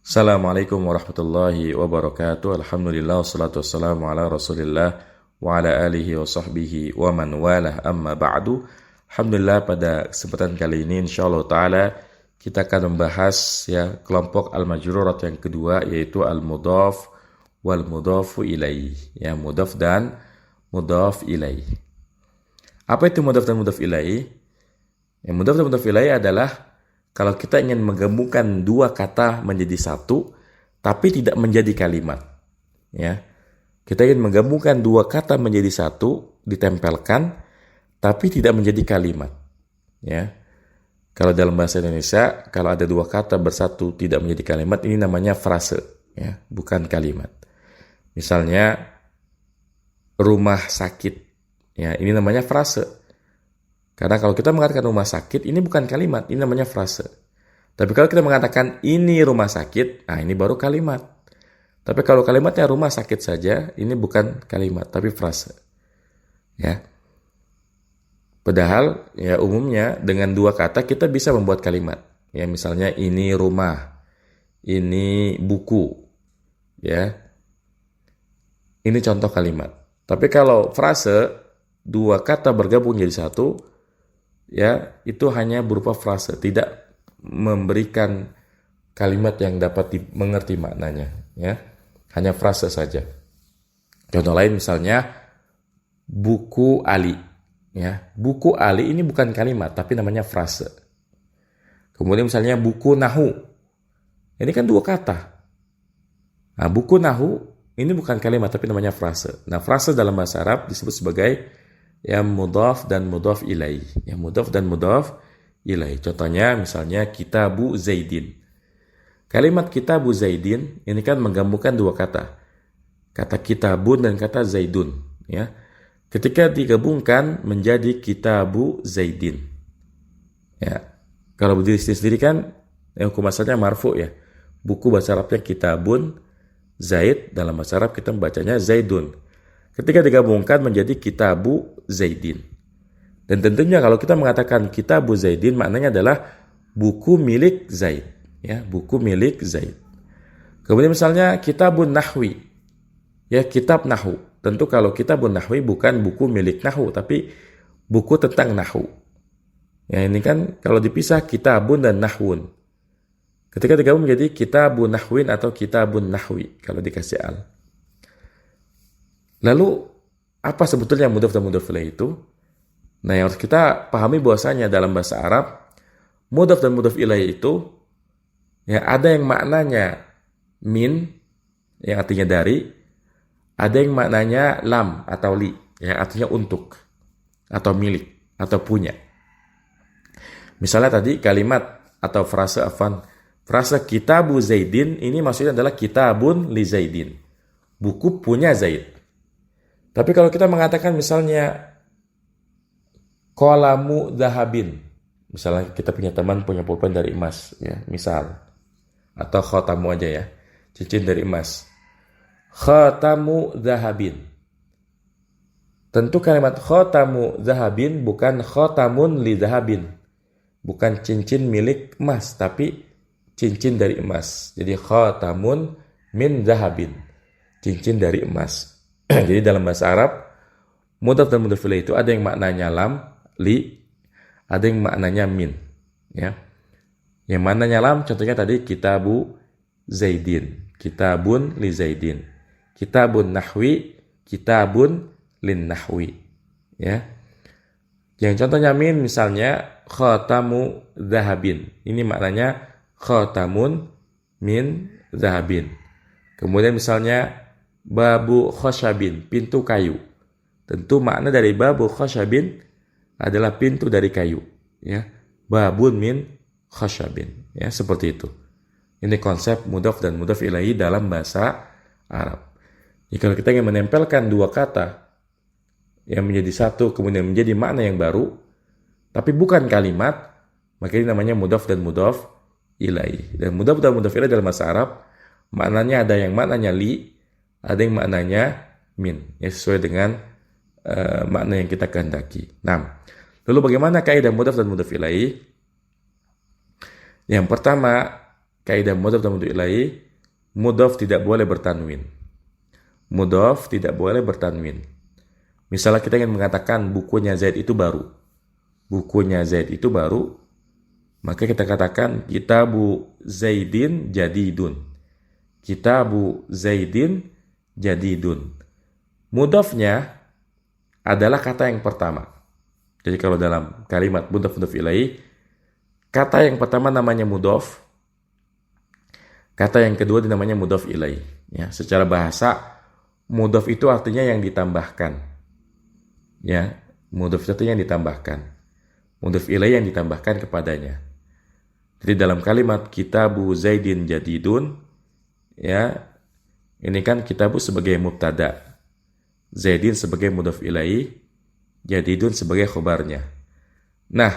Assalamualaikum warahmatullahi wabarakatuh. Alhamdulillah wassalatu wassalamu ala Rasulillah wa ala alihi wa sahbihi wa man walah amma ba'du. Alhamdulillah pada kesempatan kali ini insyaallah taala kita akan membahas kelompok al-majrurat yang kedua, yaitu al-mudhaf wal mudhafu ilaih. Mudhaf dan mudhaf ilaih. Apa itu mudhaf dan mudhaf ilaih? Mudhaf dan mudhaf ilaih adalah kalau kita ingin menggabungkan dua kata menjadi satu, tapi tidak menjadi kalimat. Kita ingin menggabungkan dua kata menjadi satu, ditempelkan, tapi tidak menjadi kalimat. Kalau dalam bahasa Indonesia, kalau ada dua kata bersatu tidak menjadi kalimat, ini namanya frase, bukan kalimat. Misalnya, rumah sakit, ini namanya frase. Karena kalau kita mengatakan rumah sakit, ini bukan kalimat, ini namanya frase. Tapi kalau kita mengatakan ini rumah sakit, ini baru kalimat. Tapi kalau kalimatnya rumah sakit saja, ini bukan kalimat, tapi frase. Padahal umumnya dengan dua kata kita bisa membuat kalimat. Misalnya ini rumah, ini buku. Ini contoh kalimat. Tapi kalau frase, dua kata bergabung jadi satu, itu hanya berupa frase, tidak memberikan kalimat yang dapat dimengerti maknanya, hanya frase saja. Contoh lain misalnya buku Ali, buku Ali ini bukan kalimat tapi namanya frase. Kemudian misalnya buku Nahu, ini kan dua kata. Buku Nahu ini bukan kalimat tapi namanya frase. Nah, frase dalam bahasa Arab disebut sebagai mudhaf dan mudhaf ilaih. Mudhaf dan mudhaf ilaih. Contohnya misalnya kitabu Zaidin. Kalimat kitabu Zaidin ini kan menggabungkan dua kata. Kata kitabun dan kata Zaidun. Ketika digabungkan menjadi kitabu Zaidin. Kalau berdiri sendiri kan hukum asalnya marfu Buku bahasa Arabnya kitabun, Zaid dalam bahasa Arab kita membacanya Zaidun. Ketika digabungkan menjadi kitabu Zaidin. Dan tentunya kalau kita mengatakan kitabu Zaidin, maknanya adalah buku milik Zaid. Buku milik Zaid. Kemudian misalnya kitabun Nahwi. Kitab Nahwu. Tentu kalau kitabun Nahwi bukan buku milik Nahwu, tapi buku tentang Nahwu. Ini kan kalau dipisah kitabun dan Nahwun. Ketika digabung menjadi kitabun Nahwin atau kitabun Nahwi kalau dikasih al. Lalu, apa sebetulnya mudhaf dan mudhaf ilaih itu? Yang harus kita pahami bahwasanya dalam bahasa Arab, mudhaf dan mudhaf ilaih itu, ada yang maknanya min, yang artinya dari, ada yang maknanya lam atau li, yang artinya untuk, atau milik, atau punya. Misalnya tadi kalimat atau frase kitabu Zaidin, ini maksudnya adalah kitabun li Zaidin. Buku punya Zaid. Tapi kalau kita mengatakan misalnya qalamu dhahabin, misalnya kita punya teman punya pulpen dari emas, misal, atau khatamu aja cincin dari emas. Khatamu dhahabin. Tentu kalimat khatamu dhahabin bukan khatamun li dhahabin, bukan cincin milik emas, tapi cincin dari emas. Jadi khatamun min dhahabin, cincin dari emas. Jadi dalam bahasa Arab, mudhaf dan mudhaf ilaih itu ada yang maknanya lam, li, ada yang maknanya min. Yang maknanya lam, contohnya tadi kitabu Zaidin, kitabun li Zaidin, kitabun Nahwi, kitabun lin Nahwi. Yang contohnya min misalnya khatamu dhahabin. Ini maknanya khatamun min dhahabin. Kemudian misalnya babu khashabin, pintu kayu. Tentu makna dari babu khashabin adalah pintu dari kayu. Babun min khashabin. Seperti itu. Ini konsep mudhaf dan mudhaf ilaih dalam bahasa Arab. Jadi kalau kita ingin menempelkan dua kata yang menjadi satu, kemudian menjadi makna yang baru, tapi bukan kalimat, maka ini namanya mudhaf dan mudhaf ilaih. Dan mudhaf dan mudhaf ilaih dalam bahasa Arab, maknanya ada yang maknanya li, ada yang maknanya min, sesuai dengan makna yang kita kehendaki. Nah, lalu bagaimana kaidah mudhaf dan mudhaf ilaih? Yang pertama, kaidah mudhaf dan mudhaf ilaih, mudhaf tidak boleh bertanwin. Mudhaf tidak boleh bertanwin. Misalnya kita ingin mengatakan bukunya Zaid itu baru. Bukunya Zaid itu baru, maka kita katakan kitabu Zaidin jadidun. Kitabu Zaidin jadidun. Mudhafnya adalah kata yang pertama. Jadi kalau dalam kalimat mudhaf ilaih, kata yang pertama namanya mudhaf, kata yang kedua namanya mudhaf ilaih. Ya, secara bahasa mudhaf itu artinya yang ditambahkan. Ya, mudhaf itu artinya yang ditambahkan. Mudhaf ilaih yang ditambahkan kepadanya. Jadi dalam kalimat kitabu Zaidin jadidun, ya, ini kan kitabu sebagai mubtada, Zaidin sebagai mudhaf ilaih, jadidun sebagai khobarnya. Nah,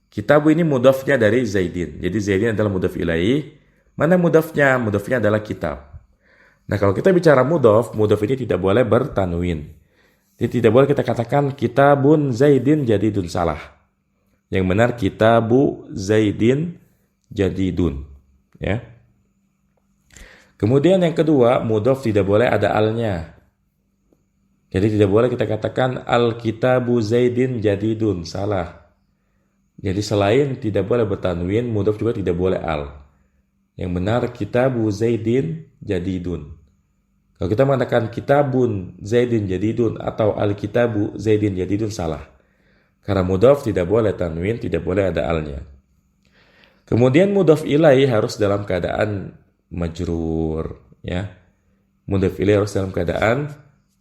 kitabu ini mudhafnya dari Zaidin. Jadi Zaidin adalah mudhaf ilaih. Mana mudhafnya? Mudhafnya adalah kitab. Nah, kalau kita bicara mudhaf ini tidak boleh bertanwin. Jadi tidak boleh kita katakan kitabun Zaidin jadidun, salah. Yang benar kitabu Zaidin jadidun. Ya. Kemudian yang kedua, mudhaf tidak boleh ada alnya. Jadi tidak boleh kita katakan al-kitabu Zaidin jadidun, salah. Jadi selain tidak boleh bertanwin, mudhaf juga tidak boleh al. Yang benar kitabu Zaidin jadidun. Kalau kita mengatakan kitabun Zaidin jadidun atau al-kitabu Zaidin jadidun, salah. Karena mudhaf tidak boleh tanwin, tidak boleh ada alnya. Kemudian mudhaf ilaih harus dalam keadaan majrur, ya. Mudhaf ilaih harus dalam keadaan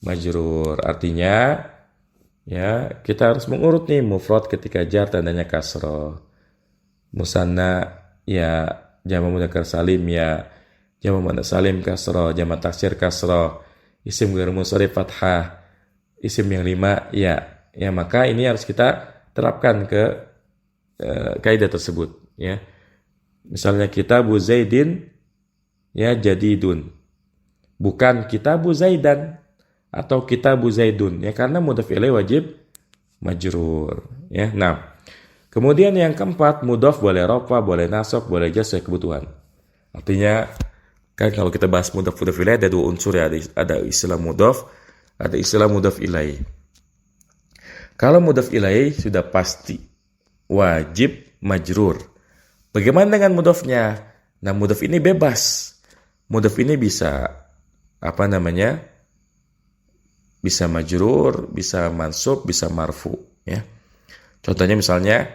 majrur. Artinya, ya, kita harus mengurut nih mufrad ketika jar tandanya kasroh. Musanna, ya, jamak mudzakkar salim, ya, jamak muannas salim kasroh, jamak taksir kasroh, isim ghair munsharif fathah, isim yang 5 ya. Ya, maka ini harus kita terapkan ke kaidah tersebut, ya. Misalnya kitabu Zaidin ya jadidun. Bukan kitabu Zaidan atau kitabu Zaidun, ya, karena mudhaf ilaih wajib majrur, ya. Nah, kemudian yang keempat, mudhaf boleh rafa, boleh nasab, boleh jar sesuai kebutuhan. Artinya kan kalau kita bahas mudhaf ilaih ada dua unsur, ya, ada istilah mudhaf, ada istilah mudhaf ilaih. Kalau mudhaf ilaih sudah pasti wajib majrur. Bagaimana dengan mudhafnya? Nah, mudhaf ini bebas. Mudhaf ini bisa bisa majrur, bisa mansub, bisa marfu, ya. Contohnya misalnya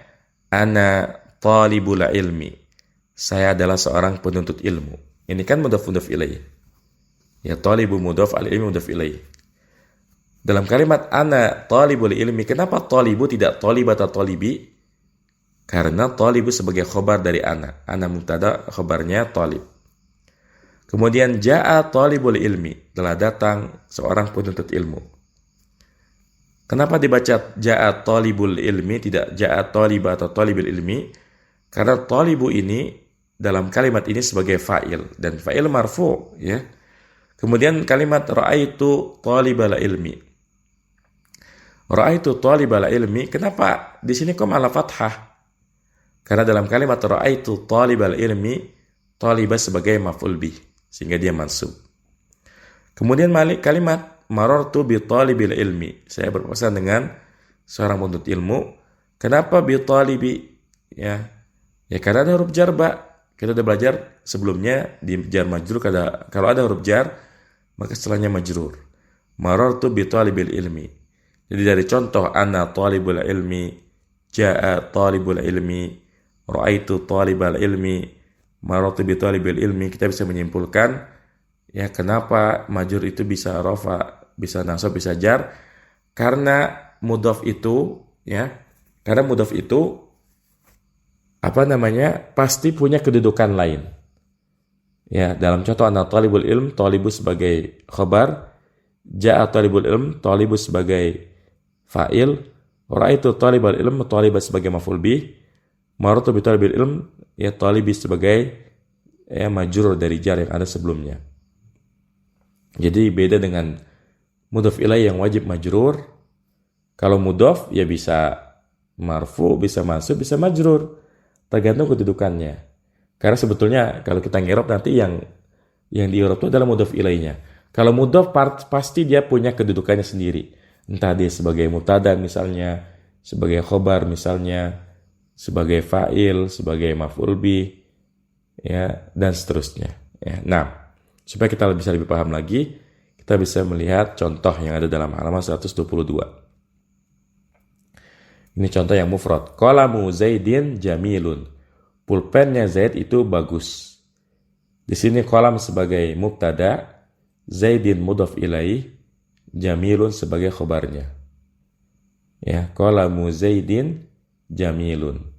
ana talibul ilmi. Saya adalah seorang penuntut ilmu. Ini kan mudhaf ilaih. Ya, talibu mudhaf, al-ilmi mudhaf ilaih. Dalam kalimat ana talibul ilmi, kenapa talibu tidak talib atau talibi? Karena talibu sebagai khobar dari ana. Ana mubtada, khobarnya talib. Kemudian ja'a talibul ilmi, telah datang seorang penuntut ilmu. Kenapa dibaca ja'a talibul ilmi, tidak ja'a talib atau talibul ilmi? Karena talibu ini dalam kalimat ini sebagai fa'il, dan fa'il marfu, ya. Kemudian kalimat ra'aitu talibal ilmi. Ra'aitu talibal ilmi, kenapa di sini kok malah fathah? Karena dalam kalimat ra'aitu talibal ilmi, talibah sebagai maf'ul bih, sehingga dia mansub. Kemudian kalimat marartu bi talibil ilmi, saya berpapasan dengan seorang penuntut ilmu. Kenapa bi talibi? Ya, karena ada huruf jar ba. Kita sudah belajar sebelumnya di jar majrur, kalau ada huruf jar maka setelahnya majrur. Marartu bi talibil ilmi. Jadi dari contoh ana talibul ilmi, jaa talibul ilmi, ra'aitu talibal ilmi, marartu bi talibil ilmi, kita bisa menyimpulkan, ya, kenapa majrur itu bisa rafa, bisa nasab, bisa jar, karena mudhaf itu, ya, karena mudhaf itu pasti punya kedudukan lain. Ya, dalam contoh ana talibul ilm, talibu sebagai khabar, jaa talibul ilm, talibu sebagai fa'il, ra'aitu talibal ilm, talibah sebagai maf'ul bih, marartu bi talibil ilm, ya, talibi sebagai, ya, majrur dari jar yang ada sebelumnya. Jadi beda dengan mudhaf ilaih yang wajib majrur. Kalau mudhaf ya bisa marfu, bisa mansub, bisa majrur, tergantung kedudukannya. Karena sebetulnya kalau kita ngirob nanti yang di Eropa itu adalah mudhaf ilainya. Kalau mudhaf pasti dia punya kedudukannya sendiri. Entah dia sebagai mubtada misalnya, sebagai khobar misalnya, sebagai fa'il, sebagai maf'ul bih, ya, dan seterusnya. Ya. Nah, supaya kita bisa lebih paham lagi, kita bisa melihat contoh yang ada dalam halaman 122. Ini contoh yang mufrad. Qalamu Zaidin jamilun. Pulpennya Zaid itu bagus. Di sini qalam sebagai mubtada, Zaidin mudhaf ilaih, jamilun sebagai khobarnya. Ya, qalamu Zaidin jamilun.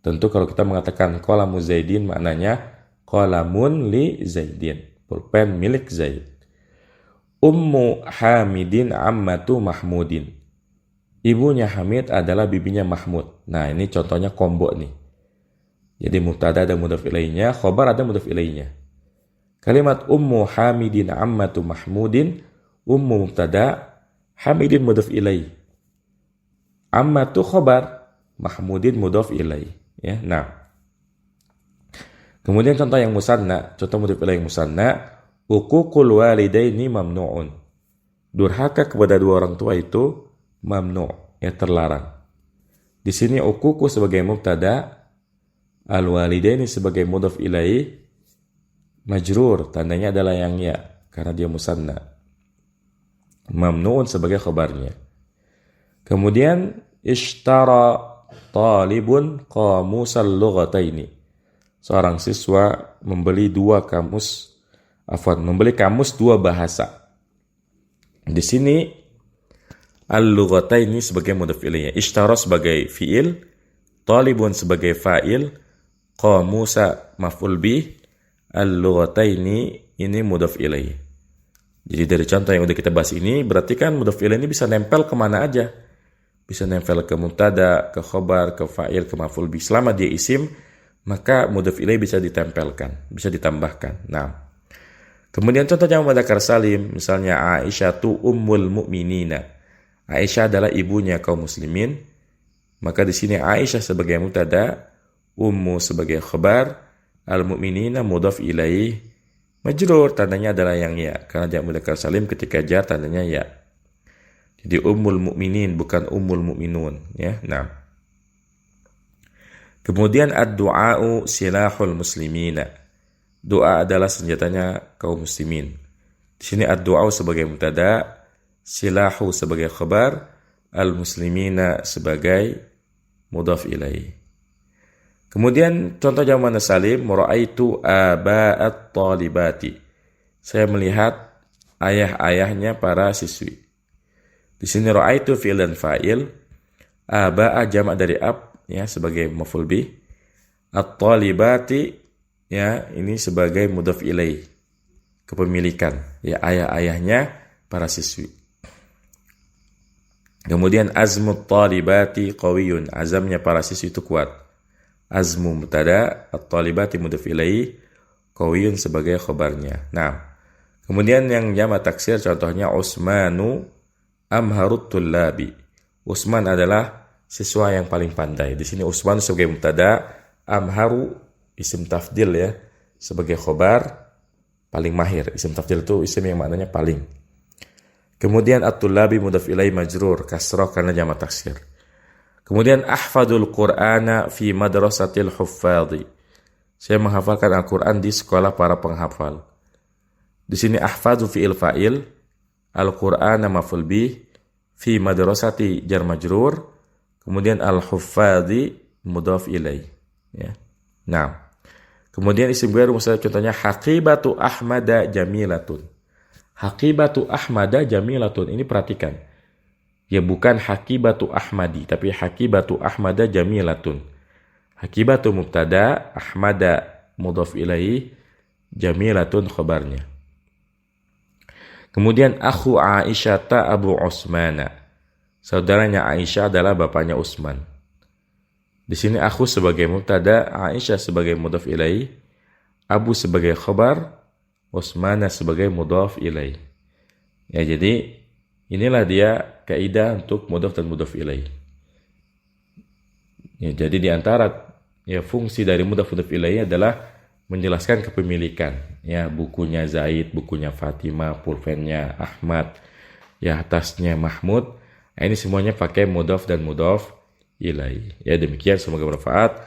Tentu kalau kita mengatakan qalamu Zaidin maknanya qalamun li Zaidin, pulpen milik Zaid. Ummu Hamidin ammatu Mahmudin. Ibunya Hamid adalah bibinya Mahmud. Nah, ini contohnya kombo nih. Jadi mubtada ada mudhaf ilaihnya, khobar ada mudhaf ilaihnya. Kalimat ummu Hamidin ammatu Mahmudin, ummu mubtada, Hamidin mudhaf ilaih. Ammatu khobar, Mahmudin mudhaf ilaih. Ya, nah. Kemudian contoh yang musanna, contoh mudhaf ilaih musanna, uququl walidaini mamnu'un. Durhaka kepada dua orang tua itu mamnu', ya terlarang. Di sini uququ sebagai mubtada, al-walidaini sebagai mudhaf ilaih, majrur, tandanya adalah yang ya, karena dia musanna. Mamnu'un sebagai khabarnya. Kemudian ishtara talibun qamusal lughataini. Seorang siswa membeli membeli kamus dua bahasa. Di sini al-lughataini sebagai mudhaf ilaihnya, ishtara sebagai fiil, talibun sebagai fa'il, qamusa maf'ul bih, al-lughataini ini mudhaf ilaih. Jadi dari contoh yang udah kita bahas ini, berarti kan mudhaf ilaih ini bisa nempel kemana aja. Bisa nempel ke mubtada, ke khobar, ke fa'il, ke maf'ul bih. Selama dia isim, maka mudhaf ilaih bisa ditempelkan, bisa ditambahkan. Nah, kemudian contoh jamak mudzakkar salim, misalnya Aisyatu ummul mu'minina. Aisyah adalah ibunya kaum muslimin. Maka di sini Aisyah sebagai mubtada, ummu sebagai khabar, al-mu'minina mudhaf ilaih, majrur, tandanya adalah yang ya, karena jamak mudzakkar salim ketika jar tandanya ya. Jadi ummul mu'minin bukan ummul mu'minun, ya. Nah. Kemudian ad-du'a'u silahul muslimina. Doa adalah senjatanya kaum muslimin. Di sini ad-du'a'u sebagai mubtada, silahu sebagai khabar, al-muslimina sebagai mudhaf ilaih. Kemudian contoh jamak muannas salim, ra'aitu aba'at talibati. Saya melihat ayah-ayahnya para siswi. Di sini ra'aitu fi'il dan fa'il, aba'a jamak dari ab, ya, sebagai maf'ul bih, at-talibati, ya, ini sebagai mudhaf ilaih, kepemilikan, ya, ayah-ayahnya para siswi. Kemudian azmut talibati qawiyun, azamnya para siswi itu kuat. Azmu mubtada, at-talibati mudhaf ilaih, qawiyun sebagai khabarnya. Nah, kemudian yang jamak taksir contohnya Usmanu amharut tullabi. Usman adalah siswa yang paling pandai. Di sini Usman sebagai mubtada, amharu isim tafdil, ya, sebagai khobar, paling mahir. Isim tafdil itu isim yang maknanya paling. Kemudian at-tullabi mudhaf ilaih majrur, kasrah karena jamak taksir. Kemudian ahfadul Qur'ana fi madrasatil huffadhi. Saya menghafalkan Al-Qur'an di sekolah para penghafal. Di sini ahfadhu fi'il fa'il, Al-Qur'ana maf'ul bih, fi madrasati jar majrur, kemudian al-huffadhi mudhaf ilaih, ya. Nah, kemudian isim ghair mustajab contohnya haqibatu ahmada jamilatun. Haqibatu ahmada jamilatun, ini perhatikan. Ya, bukan haqibatu ahmadi, tapi haqibatu ahmada jamilatun. Haqibatu mubtada, ahmada mudhaf ilaih, jamilatun khabarnya. Kemudian akhu Aisyata Abu Usmana. Saudaranya Aisyah adalah bapaknya Utsman. Di sini akhu sebagai mubtada, Aisyah sebagai mudhaf ilaih, Abu sebagai khabar, Utsmana sebagai mudhaf ilaih. Ya, jadi inilah dia kaidah untuk mudhaf dan mudhaf ilaih. Ya, jadi di antara ya fungsi dari mudhaf ilaih adalah menjelaskan kepemilikan. Ya, bukunya Zaid, bukunya Fatimah, pulpennya Ahmad, ya tasnya Mahmud. Nah, ini semuanya pakai mudhaf dan mudhaf ilaih. Ya, demikian, semoga bermanfaat.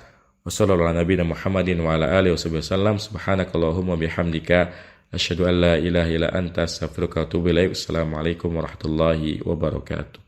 Wassalamualaikum warahmatullahi wabarakatuh. Subhanakallahumma bihamdika asyhadu an la ilaha illa anta astaghfiruka wa atubu ilaik. Wassalamualaikum warahmatullahi wabarakatuh.